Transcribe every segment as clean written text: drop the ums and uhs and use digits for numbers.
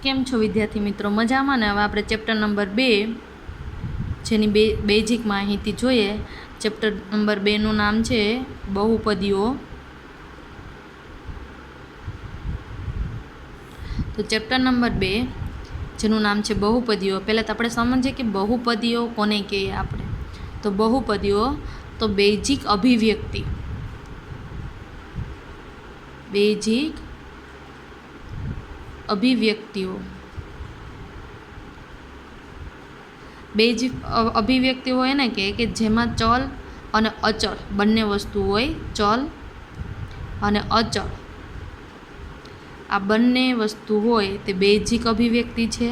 કેમ છો વિદ્યાર્થી મિત્રો? મજામાં ને? હવે આપણે ચેપ્ટર નંબર 2 જેની બેઝિક માહિતી જોઈએ. ચેપ્ટર નંબર 2નું નામ છે બહુપદીઓ. તો ચેપ્ટર નંબર 2 જેનું નામ છે બહુપદીઓ, પહેલાં તો આપણે સમજીએ કે બહુપદીઓ કોને કહીએ આપણે. તો બહુપદીઓ તો બેઝિક અભિવ્યક્તિ, બેઝિક અભિવ્યક્તિઓ, બેઝિક અભિવ્યક્તિ હોય ને કે જેમાં ચલ અને અચળ બંને વસ્તુ હોય. ચલ અને અચળ આ બંને વસ્તુ હોય તે બેઝિક અભિવ્યક્તિ છે.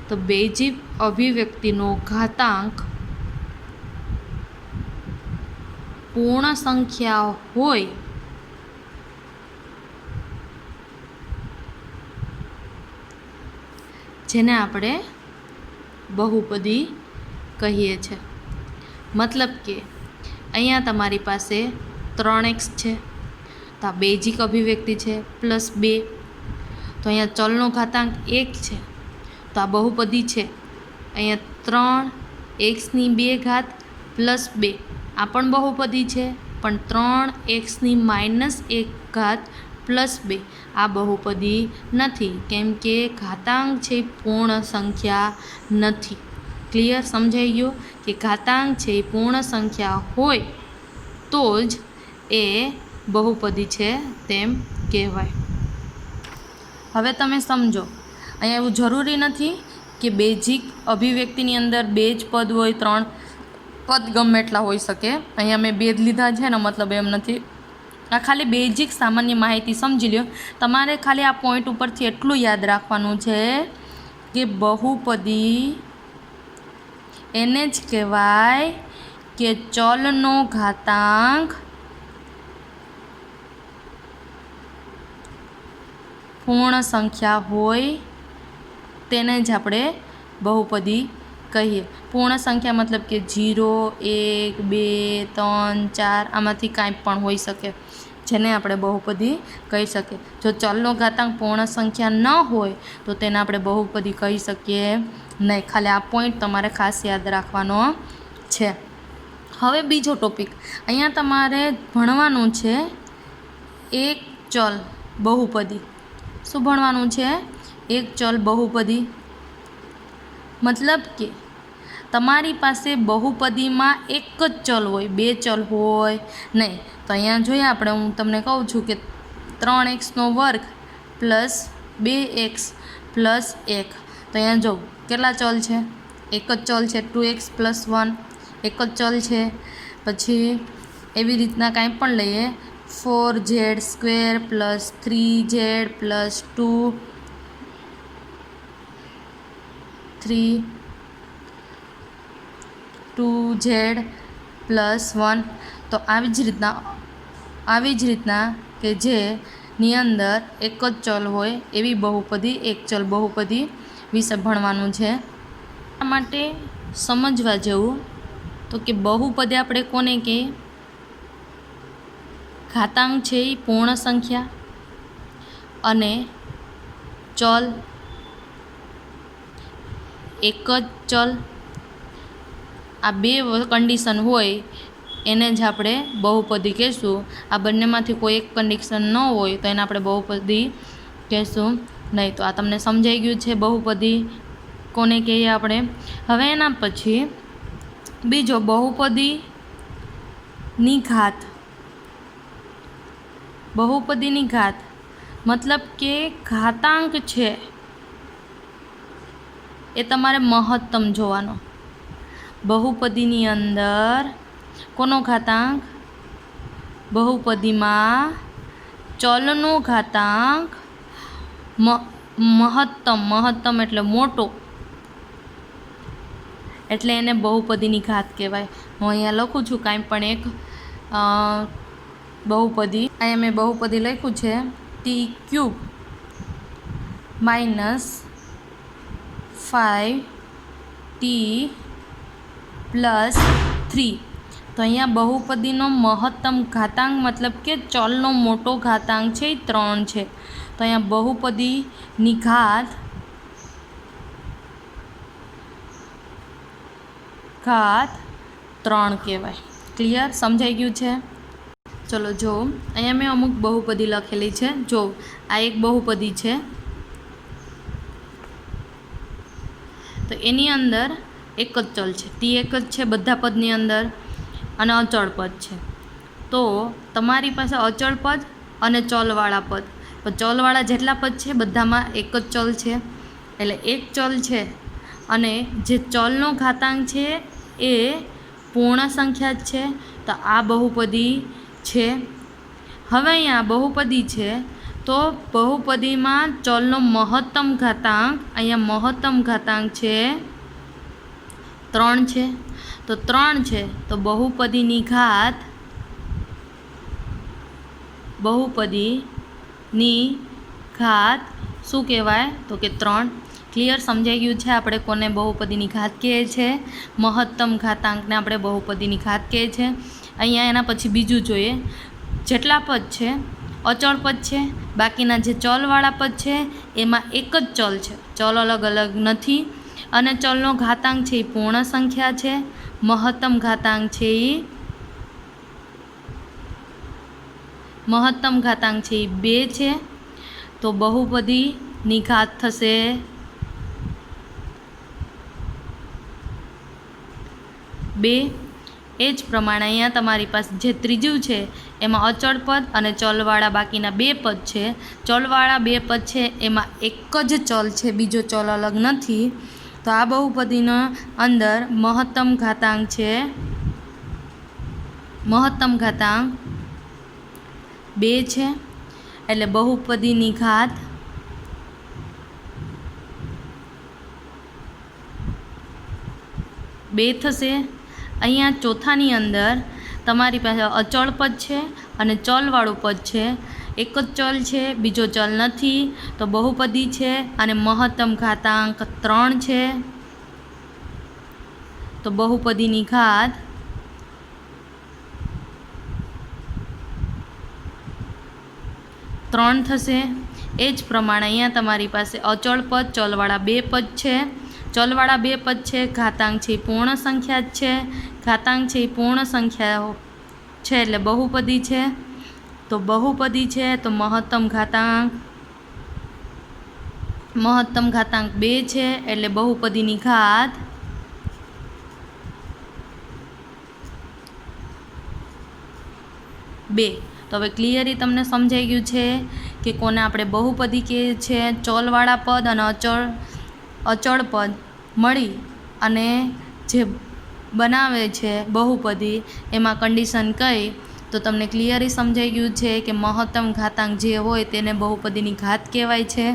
તો બેઝિક અભિવ્યક્તિનો ઘાતાંક પૂર્ણ સંખ્યા હોય જેને આપણે બહુપદી કહીએ છીએ. મતલબ કે અહીંયા તમારી પાસે 3x છે, તો આ બેઝિક અભિવ્યક્તિ છે, +2. તો અહીંયા ચલનો ઘાતાંક 1 છે, તો આ બહુપદી છે. અહીંયા 3x² +2 આ પણ બહુપદી છે, પણ 3x−1 +2 આ બહુપદી નથી, કેમ કે ઘાતાંક છે પૂર્ણ સંખ્યા નથી. ક્લિયર? સમજાઈ ગયું કે ઘાતાંક છે એ પૂર્ણ સંખ્યા હોય તો જ એ બહુપદી છે તેમ કહેવાય. હવે તમે સમજો, અહીંયા એવું જરૂરી નથી કે બેઝિક અભિવ્યક્તિની અંદર 2 જ પદ હોય, 3 પદ ગમે એટલા હોઈ શકે. અહીંયા મેં 2 જ લીધા છે ને, મતલબ એમ નથી. આ ખાલી બેઝિક સામાન્ય માહિતી સમજી લ્યો. તમારે ખાલી આ પોઈન્ટ ઉપરથી એટલું યાદ રાખવાનું છે કે બહુપદી એને જ કહેવાય કે ચલનો ઘાતાંક પૂર્ણ સંખ્યા હોય તેને જ આપણે બહુપદી કહીએ. પૂર્ણ સંખ્યા મતલબ કે 0, 1, 2, 3, 4 આમાંથી કાંઈ પણ હોઈ શકે, જેને આપણે બહુપદી કહી શકીએ. જો ચલનો ઘાતાંક પૂર્ણ સંખ્યા ન હોય તો તેને આપણે બહુપદી કહી શકીએ નહીં. ખાલી આ પોઈન્ટ તમારે ખાસ યાદ રાખવાનો છે. હવે બીજો ટોપિક અહીંયા તમારે ભણવાનું છે, એક ચલ બહુપદી. શું ભણવાનું છે? એક ચલ બહુપદી. મતલબ કે તમારી પાસે બહુપદીમાં એક જ ચલ હોય, 2 ચલ હોય નહીં. તો અહીંયા જોઈએ આપણે, હું તમને કહું છું કે 3x² + 2x + 1. તો અહીંયા જો કેટલા ચલ છે? એક જ ચલ છે. 2x + 1 એક જ ચલ છે. પછી એવી રીતના કાંઈ પણ લઈએ, 4z² + 3z + 2z + 1. તો આવી જ રીતના કે જેની અંદર એક જ ચલ હોય એવી બહુપદી, એક ચલ બહુપદી વિશે ભણવાનું છે. આ માટે સમજવા જેવું તો કે બહુપદી આપણે કોને કહીએ? ઘાતાંક છે એ પૂર્ણ સંખ્યા અને ચલ એક જ ચલ, આ 2 કન્ડિશન હોય એને જ આપણે બહુપદી કહીશું. આ બંનેમાંથી કોઈ એક કન્ડિશન ન હોય તો એને આપણે બહુપદી કહીશું નહીં. તો આ તમને સમજાઈ ગયું છે બહુપદી કોને કહીએ આપણે. હવે એના પછી બીજો બહુપદીની ઘાત. બહુપદીની ઘાત મતલબ કે ઘાતાંક છે એ તમારે મહત્તમ જોવાનો. બહુપદીની અંદર કોનો ઘાતાંક? બહુપદીમાં ચલનો ઘાતાંક મહત્તમ એટલે મોટો, એટલે એને બહુપદીની ઘાત કહેવાય. હું અહીંયા લખું છું કાંઈ પણ એક બહુપદી. અહીંયા મેં બહુપદી લખ્યું છે t³ - 5t + 3. તો અહીંયા બહુપદીનો મહત્તમ ઘાતાંક મતલબ કે ચલનો મોટો ઘાતાંક છે એ 3 છે. તો અહીંયા બહુપદીની ઘાત ઘાત 3 કહેવાય. ક્લિયર? સમજાઈ ગયું છે? ચલો જો અહીંયા મેં અમુક બહુપદી લખેલી છે. જો આ એક બહુપદી છે, તો એની અંદર એક જ ચલ છે, ટી એક જ છે બધા પદની અંદર, અને અચળ પદ છે. તો તમારી પાસે અચળ પદ અને ચલવાળા પદ, તો ચલવાળા જેટલા પદ છે બધામાં એક જ ચલ છે, એટલે એક ચલ છે. અને જે ચલનો ઘાતાંક છે એ પૂર્ણ સંખ્યા જ છે, તો આ બહુપદી છે. હવે અહીંયા બહુપદી છે, તો બહુપદીમાં ચલનો મહત્તમ ઘાતાંક, અહીંયા મહત્તમ ઘાતાંક છે 3 છે. તો 3 છે, તો બહુપદીની ઘાત શું કહેવાય? તો કે 3. ક્લિયર? સમજાઈ ગયું છે? આપણે કોને બહુપદીની ઘાત કહે છે? મહત્તમ ઘાતાંકને આપણે બહુપદીની ઘાત કહે છે. અહીંયા એના પછી બીજું જોઈએ. જેટલા પદ છે અચળ પદ છે, બાકીના જે ચલવાળા પદ છે એમાં એક જ ચલ છે, ચલ અલગ અલગ નથી. અને ચલનો ઘાતાંક છે એ પૂર્ણ સંખ્યા છે. મહત્તમ ઘાતાંક છે એ 2 છે. તો બહુપદીની ઘાત થશે 2. એ જ પ્રમાણે અહીંયા તમારી પાસે જે ત્રીજું છે એમાં અચળ પદ અને ચલવાળા બાકીના 2 પદ છે. ચલવાળા 2 પદ છે એમાં એક જ ચલ છે, બીજો ચલ અલગ નથી. તો આ બહુપદીનો અંદર મહત્તમ ઘાતાંક 2 છે, એટલે બહુપદીની ઘાત 2 થશે. અહીંયા ચોથાની અંદર તમારી પાસે અચળ પદ છે અને ચલવાળું પદ છે, એક જ ચલ છે, બીજો ચલ નથી, તો બહુપદી છે અને મહત્તમ ઘાતાંક 3 છે. તો બહુપદીની ઘાત 3 થશે. એ જ પ્રમાણે અહીંયા તમારી પાસે અચળ પદ, ચલવાળા 2 પદ છે. ચલવાળા 2 પદ છે, ઘાતાંક છે એ પૂર્ણ સંખ્યા જ છે. ઘાતાંક છે એ પૂર્ણ સંખ્યા છે એટલે બહુપદી છે. તો બહુપદી છે તો મહત્તમ ઘાતાંક 2 છે, એટલે બહુપદીની ઘાત 2. તો હવે ક્લિયરલી તમને સમજાઈ ગયું છે કે કોને આપણે બહુપદી કહે છે. ચલવાળા પદ અને અચળ પદ મળી અને જે બનાવે છે બહુપદી, એમાં કન્ડિશન કઈ, તો તમને ક્લિયરલી સમજાઈ ગયું છે કે મહત્તમ ઘાતાંક જે હોય તેને બહુપદીની ઘાત કહેવાય છે.